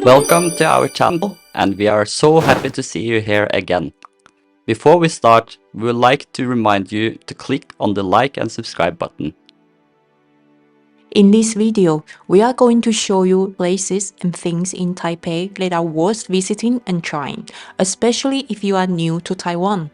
Welcome to our channel, and we are so happy to see you here again. Before we start, we would like to remind you to click on the like and subscribe button. In this video, we are going to show you places and things in Taipei that are worth visiting and trying, especially if you are new to Taiwan.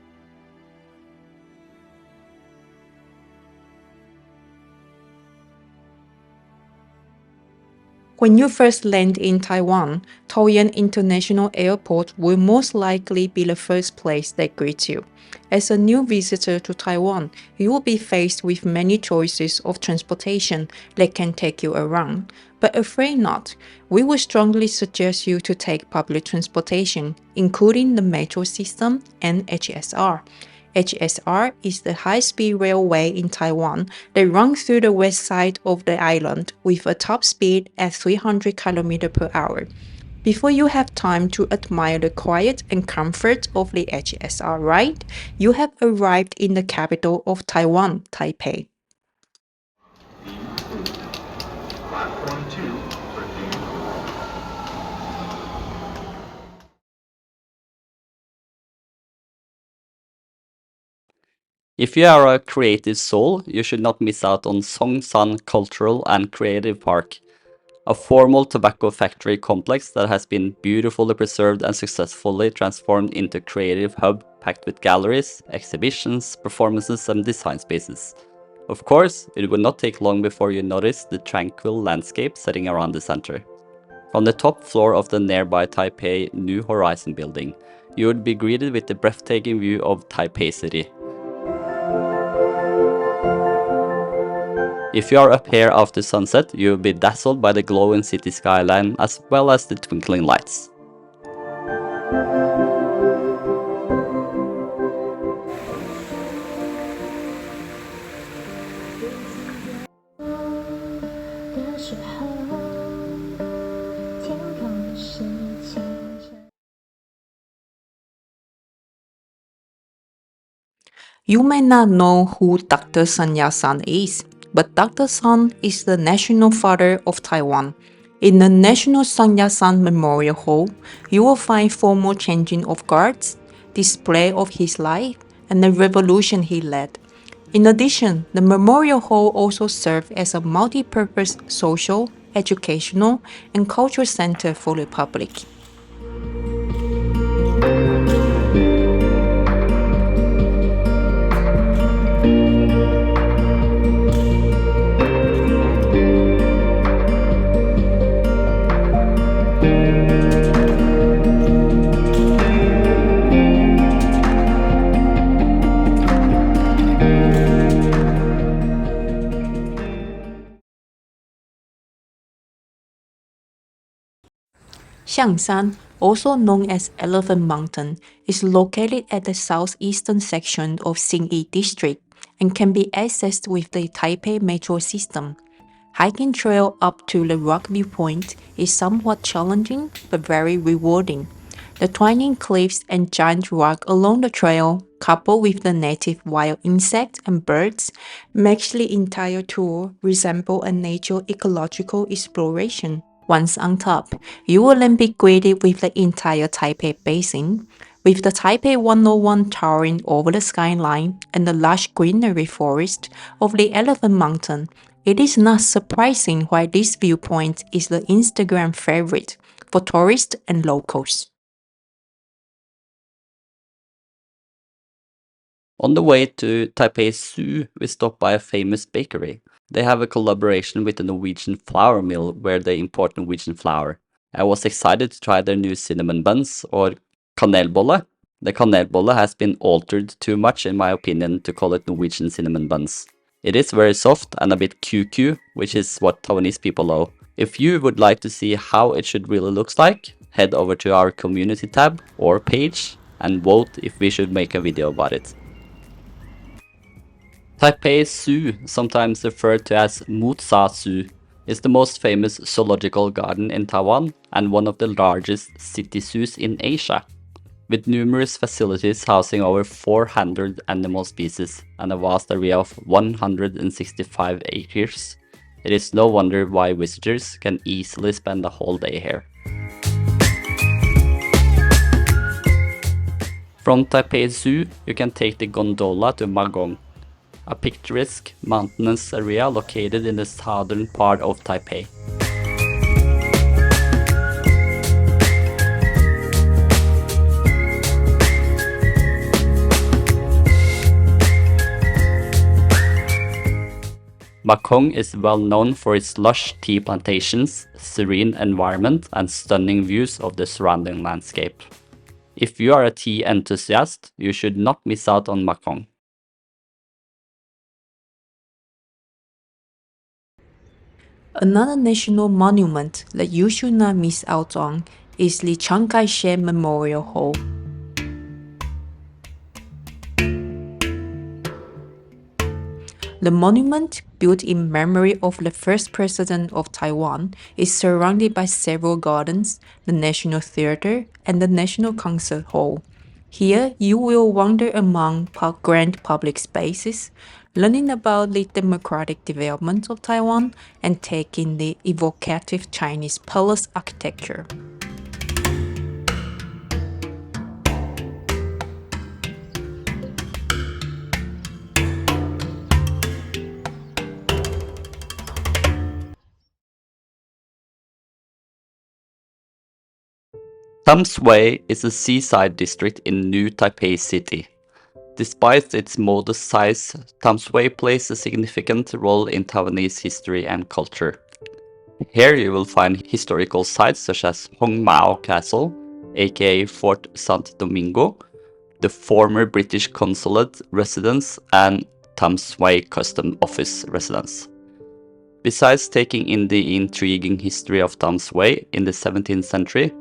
When you first land in Taiwan, Taoyuan International Airport will most likely be the first place that greets you. As a new visitor to Taiwan, you will be faced with many choices of transportation that can take you around. But afraid not, we would strongly suggest you to take public transportation, including the metro system and HSR. HSR is the high-speed railway in Taiwan that runs through the west side of the island with a top speed at 300 km per hour. Before you have time to admire the quiet and comfort of the HSR ride, you have arrived in the capital of Taiwan, Taipei. Platform 2 review. If you are a creative soul, you should not miss out on Songsan Cultural and Creative Park, a formal tobacco factory complex that has been beautifully preserved and successfully transformed into a creative hub packed with galleries, exhibitions, performances and design spaces. Of course, it would not take long before you notice the tranquil landscape setting around the center. From the top floor of the nearby Taipei New Horizon building, you would be greeted with the breathtaking view of Taipei City. If you are up here after sunset, you will be dazzled by the glowing city skyline as well as the twinkling lights. You may not know who Dr. Sun Yat-sen is, but Dr. Sun is the national father of Taiwan. In the National Sun Yat-sen Memorial Hall, you will find formal changing of guards, display of his life, and the revolution he led. In addition, the Memorial Hall also served as a multi-purpose social, educational, and cultural center for the public. Xiangshan, also known as Elephant Mountain, is located at the southeastern section of Xinyi District and can be accessed with the Taipei metro system. Hiking trail up to the rock viewpoint is somewhat challenging but very rewarding. The twining cliffs and giant rock along the trail, coupled with the native wild insects and birds, makes the entire tour resemble a nature ecological exploration. Once on top, you will then be greeted with the entire Taipei Basin, with the Taipei 101 towering over the skyline and the lush greenery forest of the Elephant Mountain. It is not surprising why this viewpoint is the Instagram favorite for tourists and locals. On the way to Taipei Zoo, we stopped by a famous bakery. They have a collaboration with the Norwegian flour mill where they import Norwegian flour. I was excited to try their new cinnamon buns, or kanelbolle. The kanelbolle has been altered too much in my opinion to call it Norwegian cinnamon buns. It is very soft and a bit QQ, which is what Taiwanese people love. If you would like to see how it should really looks like, head over to our community tab or page and vote if we should make a video about it. Taipei Zoo, sometimes referred to as Mutsa Zoo, is the most famous zoological garden in Taiwan and one of the largest city zoos in Asia, with numerous facilities housing over 400 animal species and a vast area of 165 acres. It is no wonder why visitors can easily spend a whole day here. From Taipei Zoo, you can take the gondola to Magong, a picturesque mountainous area located in the southern part of Taipei. Makong is well known for its lush tea plantations, serene environment, and stunning views of the surrounding landscape. If you are a tea enthusiast, you should not miss out on Makong. Another national monument that you should not miss out on is the Chiang Kai-shek Memorial Hall. The monument, built in memory of the first president of Taiwan, is surrounded by several gardens, the National Theater, and the National Concert Hall. Here, you will wander among grand public spaces, learning about the democratic development of Taiwan and take in the evocative Chinese palace architecture. Thames Way is a seaside district in New Taipei City. Despite its modest size, Thames Way plays a significant role in Taiwanese history and culture. Here you will find historical sites such as Hong Mao Castle, aka Fort St. Domingo, the former British consulate residence, and Thames Way Custom Office residence. Besides taking in the intriguing history of Thames Way in the 17th century,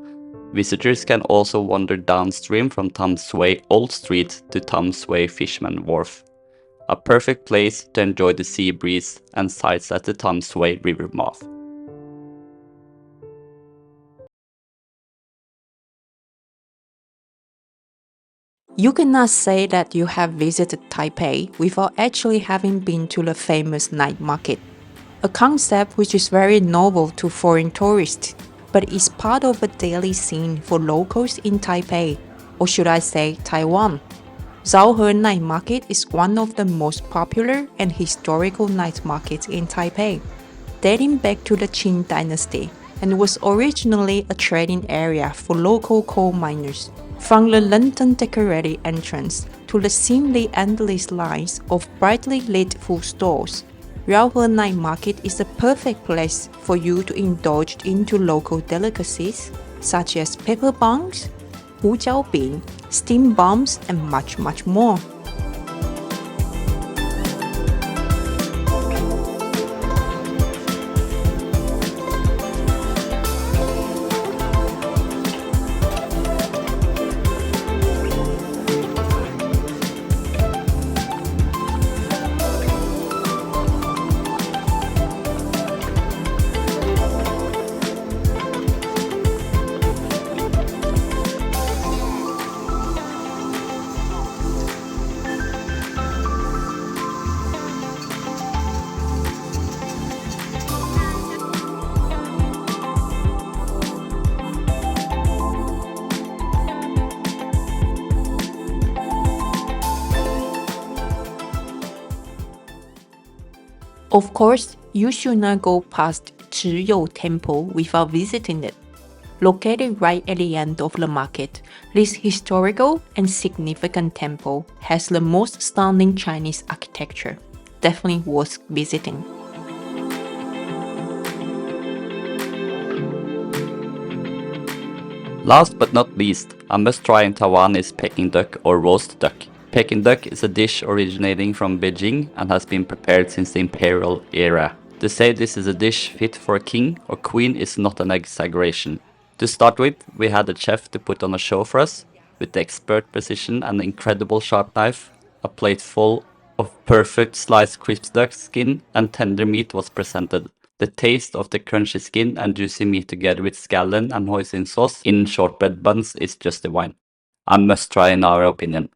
visitors can also wander downstream from Thames Way Old Street to Thames Way Fisherman Wharf, a perfect place to enjoy the sea breeze and sights at the Thames Way River mouth. You cannot say that you have visited Taipei without actually having been to the famous night market, a concept which is very novel to foreign tourists, but is part of a daily scene for locals in Taipei, or should I say Taiwan. Zhaohe Night Market is one of the most popular and historical night markets in Taipei, dating back to the Qing dynasty, and was originally a trading area for local coal miners. From the lantern-decorated entrance to the seemingly endless lines of brightly lit food stalls, Zhaohe Night Market is a perfect place for you to indulge into local delicacies such as pepper buns, hujiao bing, steamed buns, and much more. Of course, you should not go past Zhiyou Temple without visiting it. Located right at the end of the market, this historical and significant temple has the most stunning Chinese architecture. Definitely worth visiting. Last but not least, a must-try in Taiwan is Peking duck or roast duck. Peking duck is a dish originating from Beijing and has been prepared since the imperial era. To say this is a dish fit for a king or queen is not an exaggeration. To start with, we had a chef to put on a show for us. With expert precision and incredible sharp knife, a plate full of perfect sliced crisp duck skin and tender meat was presented. The taste of the crunchy skin and juicy meat together with scallion and hoisin sauce in shortbread buns is just divine. A must try in our opinion.